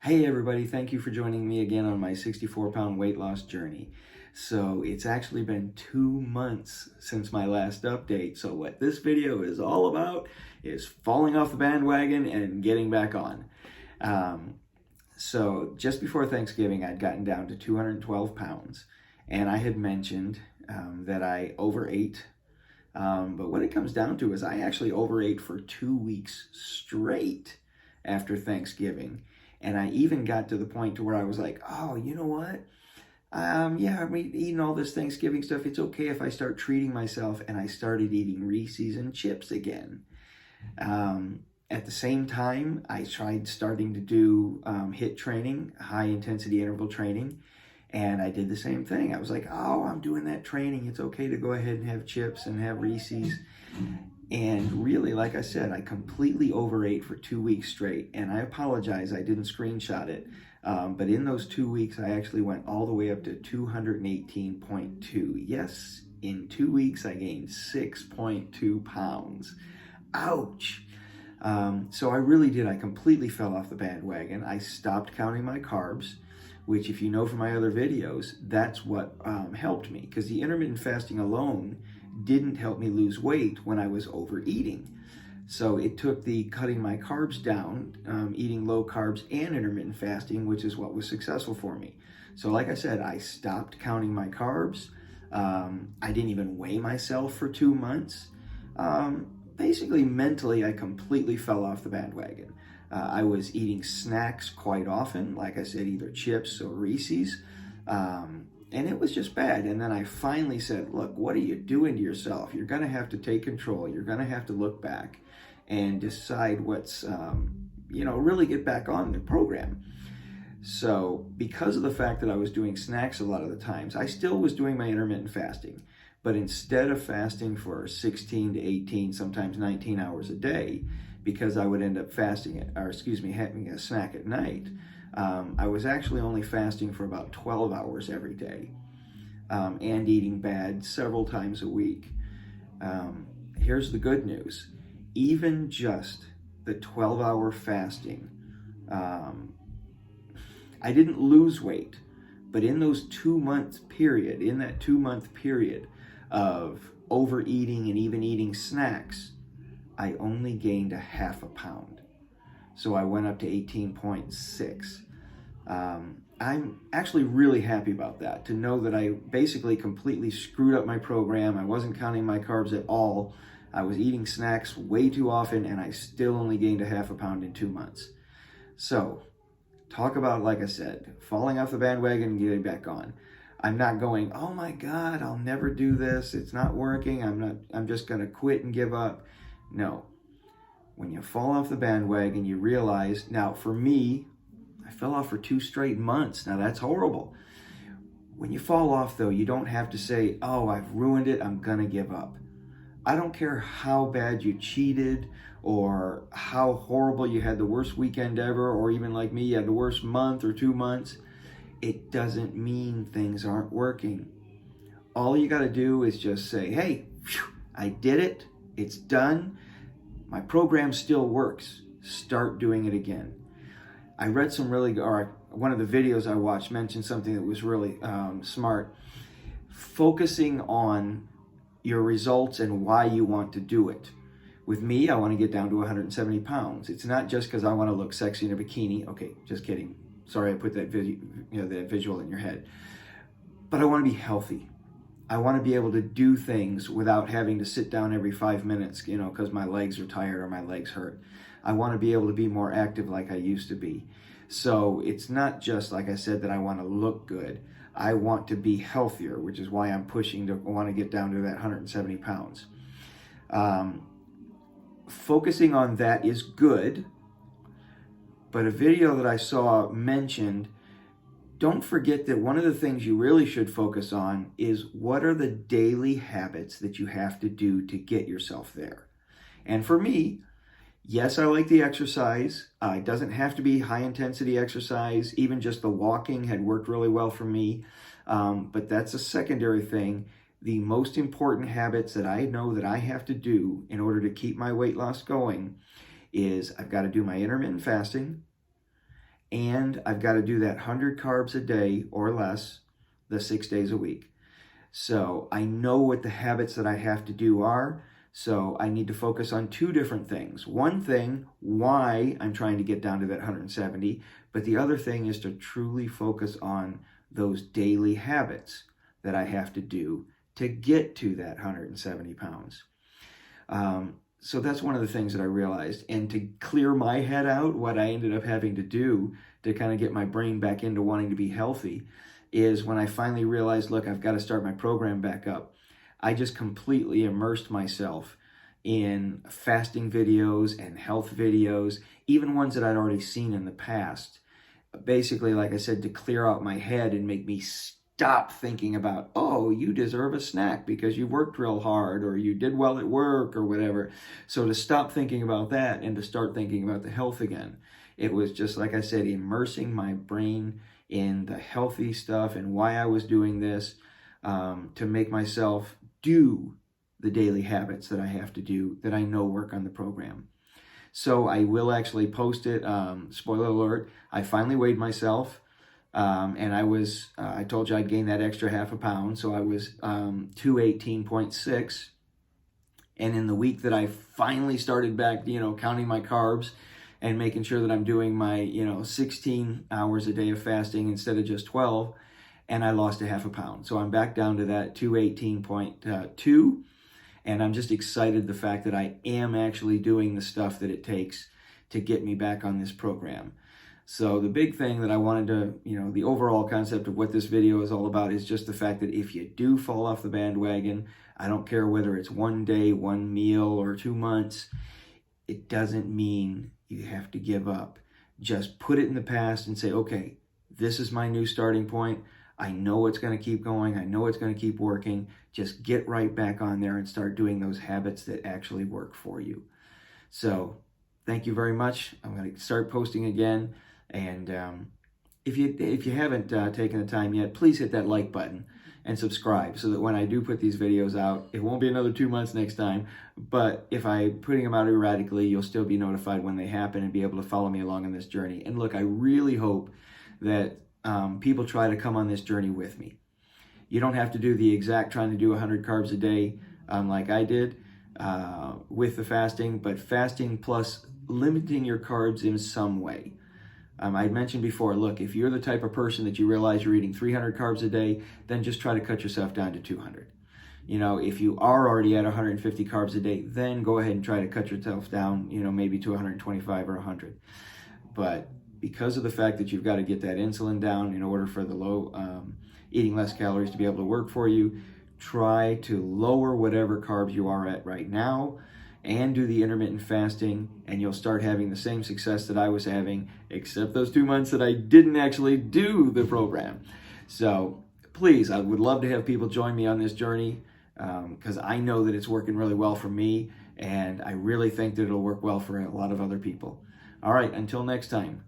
Hey everybody, thank you for joining me again on my 64-pound weight loss journey. So it's actually been 2 months since my last update. So what this video is all about is falling off the bandwagon and getting back on. So just before Thanksgiving, I'd gotten down to 212 pounds and I had mentioned that I overate. But what it comes down to is I actually overate for 2 weeks straight after Thanksgiving. And I even got to the point to where I was like, oh, you know what? Yeah, I'm eating all this Thanksgiving stuff. It's okay if I start treating myself. And I started eating Reese's and chips again. At the same time, I tried starting to do HIIT training, high intensity interval training. And I did the same thing. I was like, oh, I'm doing that training. It's okay to go ahead and have chips and have Reese's. And really, like I said, I completely overate for 2 weeks straight. And I apologize, I didn't screenshot it. But in those 2 weeks, I actually went all the way up to 218.2. Yes, in 2 weeks, I gained 6.2 pounds. Ouch. So I really did. I completely fell off the bandwagon. I stopped counting my carbs, which if you know from my other videos, that's what helped me. Because the intermittent fasting alone didn't help me lose weight when I was overeating. So it took the cutting my carbs down, eating low carbs and intermittent fasting, which is what was successful for me. So like I said, I stopped counting my carbs. I didn't even weigh myself for 2 months. Basically, mentally, I completely fell off the bandwagon. I was eating snacks quite often, like I said, either chips or Reese's. And it was just bad. And then I finally said, look, what are you doing to yourself? You're going to have to take control. You're going to have to look back and decide what's, really get back on the program. So because of the fact that I was doing snacks a lot of the times, I still was doing my intermittent fasting. But instead of fasting for 16 to 18, sometimes 19 hours a day, because I would end up having a snack at night, I was actually only fasting for about 12 hours every day and eating bad several times a week. Here's the good news. Even just the 12-hour fasting, I didn't lose weight, but in that 2-month period of overeating and even eating snacks, I only gained a half a pound. So I went up to 18.6. I'm actually really happy about that, to know that I basically completely screwed up my program. I wasn't counting my carbs at all. I was eating snacks way too often, and I still only gained a half a pound in 2 months. So talk about, like I said, falling off the bandwagon and getting back on. I'm not going, oh my God, I'll never do this. It's not working. I'm just going to quit and give up. No. When you fall off the bandwagon, you realize, now for me, I fell off for 2 straight months. Now that's horrible. When you fall off though, you don't have to say, oh, I've ruined it, I'm gonna give up. I don't care how bad you cheated or how horrible you had the worst weekend ever, or even like me, you had the worst month or 2 months. It doesn't mean things aren't working. All you gotta do is just say, hey, I did it, it's done. My program still works. Start doing it again. I read one of the videos I watched mentioned something that was really smart. Focusing on your results and why you want to do it. With me, I want to get down to 170 pounds. It's not just because I want to look sexy in a bikini. Okay, just kidding. Sorry I put that that visual in your head. But I want to be healthy. I want to be able to do things without having to sit down every 5 minutes, because my legs are tired or my legs hurt. I want to be able to be more active like I used to be. So it's not just, like I said, that I want to look good. I want to be healthier, which is why I'm pushing to want to get down to that 170 pounds. Focusing on that is good. But a video that I saw mentioned, don't forget that one of the things you really should focus on is what are the daily habits that you have to do to get yourself there. And for me, yes, I like the exercise. It doesn't have to be high intensity exercise. Even just the walking had worked really well for me. But that's a secondary thing. The most important habits that I know that I have to do in order to keep my weight loss going is I've got to do my intermittent fasting, and I've got to do that 100 carbs a day or less, the 6 days a week. So I know what the habits that I have to do are. So I need to focus on two different things. One thing, why I'm trying to get down to that 170, but the other thing is to truly focus on those daily habits that I have to do to get to that 170 pounds. So that's one of the things that I realized. And to clear my head out, what I ended up having to do to kind of get my brain back into wanting to be healthy is when I finally realized, look, I've got to start my program back up. I just completely immersed myself in fasting videos and health videos, even ones that I'd already seen in the past. Basically, like I said, to clear out my head and make me stop thinking about, oh, you deserve a snack because you worked real hard or you did well at work or whatever. So to stop thinking about that and to start thinking about the health again. It was just, like I said, immersing my brain in the healthy stuff and why I was doing this, to make myself do the daily habits that I have to do that I know work on the program. So I will actually post it. Spoiler alert, I finally weighed myself. And I told you I'd gained that extra half a pound. So I was 218.6. And in the week that I finally started back, counting my carbs and making sure that I'm doing my, 16 hours a day of fasting instead of just 12, and I lost a half a pound. So I'm back down to that 218.2. And I'm just excited the fact that I am actually doing the stuff that it takes to get me back on this program. So the big thing that I wanted to, the overall concept of what this video is all about is just the fact that if you do fall off the bandwagon, I don't care whether it's 1 day, 1 meal, or 2 months, it doesn't mean you have to give up. Just put it in the past and say, okay, this is my new starting point. I know it's going to keep going. I know it's going to keep working. Just get right back on there and start doing those habits that actually work for you. So thank you very much. I'm going to start posting again. And if you haven't taken the time yet, please hit that like button and subscribe so that when I do put these videos out, it won't be another 2 months next time. But if I'm putting them out erratically, you'll still be notified when they happen and be able to follow me along on this journey. And look, I really hope that people try to come on this journey with me. You don't have to do the exact trying to do 100 carbs a day like I did with the fasting, but fasting plus limiting your carbs in some way. I mentioned before, look, if you're the type of person that you realize you're eating 300 carbs a day, then just try to cut yourself down to 200. If you are already at 150 carbs a day, then go ahead and try to cut yourself down, maybe to 125 or 100. But because of the fact that you've got to get that insulin down in order for the low eating less calories to be able to work for you, try to lower whatever carbs you are at right now and do the intermittent fasting, and you'll start having the same success that I was having, except those 2 months that I didn't actually do the program. So please, I would love to have people join me on this journey because I know that it's working really well for me, and I really think that it'll work well for a lot of other people. All right, until next time.